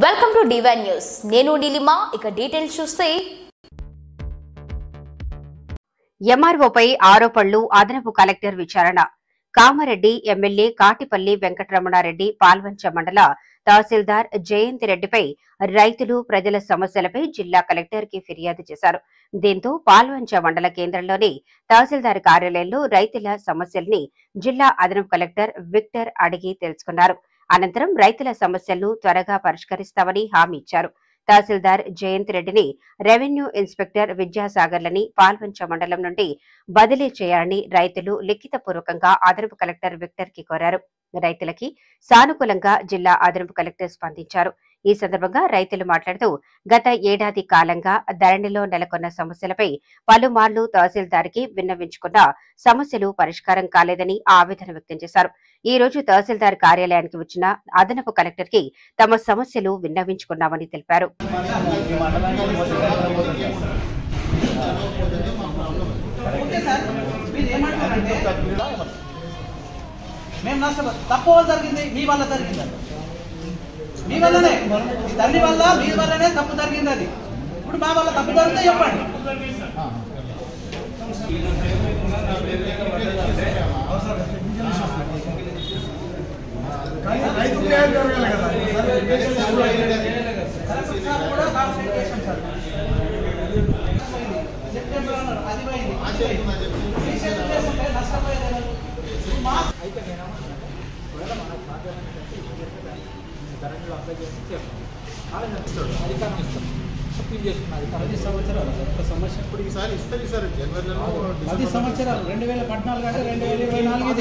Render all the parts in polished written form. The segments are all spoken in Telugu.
Welcome to divine news. నేను నీలిమా. ఇక డీటెయిల్స్ చూస్తే ఎంఆర్ఓపై ఆరోపణలు అదనపు కలెక్టర్ విచారణ. కామారెడ్డి ఎమ్మెల్యే కాటిపల్లి వెంకటరమణారెడ్డి పాల్వంచ మండల తహసీల్దార్ జయంతి రెడ్డిపై రైతులు ప్రజల సమస్యలపై జిల్లా కలెక్టర్ కి ఫిర్యాదు చేశారు. దీంతో పాల్వంచ మండల కేంద్రంలోని తహసీల్దార్ కార్యాలయంలో రైతుల సమస్యల్ని జిల్లా అదనపు కలెక్టర్ విక్టర్ అడిగి తెలుసుకున్నారు. అనంతరం రైతుల సమస్యలను త్వరగా పరిష్కరిస్తామని హామీ ఇచ్చారు. తహసీల్దార్ జయంతి రెడ్డిని రెవెన్యూ ఇన్స్పెక్టర్ విద్యాసాగర్లని పాల్వంచ మండలం నుండి బదిలీ చేయాలని రైతులు లిఖితపూర్వకంగా అదనపు కలెక్టర్ విక్టర్ కి కోరారు. రైతులకి సానుకూలంగా జిల్లా అదనపు కలెక్టర్ స్పందించారు. ఈ సందర్భంగా రైతులు మాట్లాడుతూ గత ఏడాది కాలంగా ధరణిలో నెలకొన్న సమస్యలపై పలుమార్లు తహసీల్దార్ కి విన్నవించుకున్న సమస్యలు పరిష్కారం కాలేదని ఆవేదన వ్యక్తం చేశారు. ఈ రోజు తహసీల్దార్ కార్యాలయానికి వచ్చిన అదనపు కలెక్టర్ కి తమ సమస్యలు విన్నవించుకున్నామని తెలిపారు. తప్పు జరిగింది, మీ వల్ల జరిగింది, మీ వల్లనే, తల్లి వల్ల మీ వల్లనే తప్పు జరిగింది. అది ఇప్పుడు మా వల్ల తప్పు జరిగితే చెప్పండి. పది సంవత్సరాలు 2014 అంటే 2024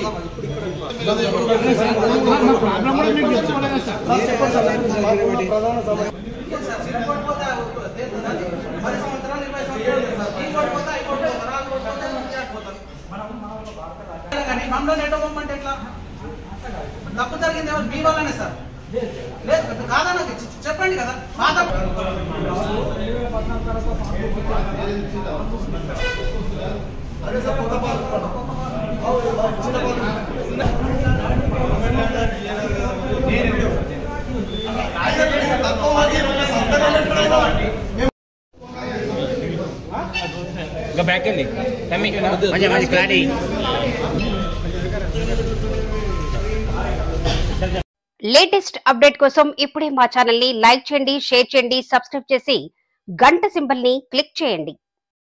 మమ్మల్ని ఎటో పొమ్మంటే ఎట్లా? తప్పు జరిగింది మీ వల్లనే సార్. లేదు కాదా, నాకు చెప్పండి కదా. మా తప్పు లేటెస్ట్ అప్డేట్ కోసం ఇప్పుడే మా ఛానల్ ని లైక్ చేయండి, షేర్ చేయండి, సబ్స్క్రైబ్ చేసి గంట సింబల్ ని క్లిక్ చేయండి.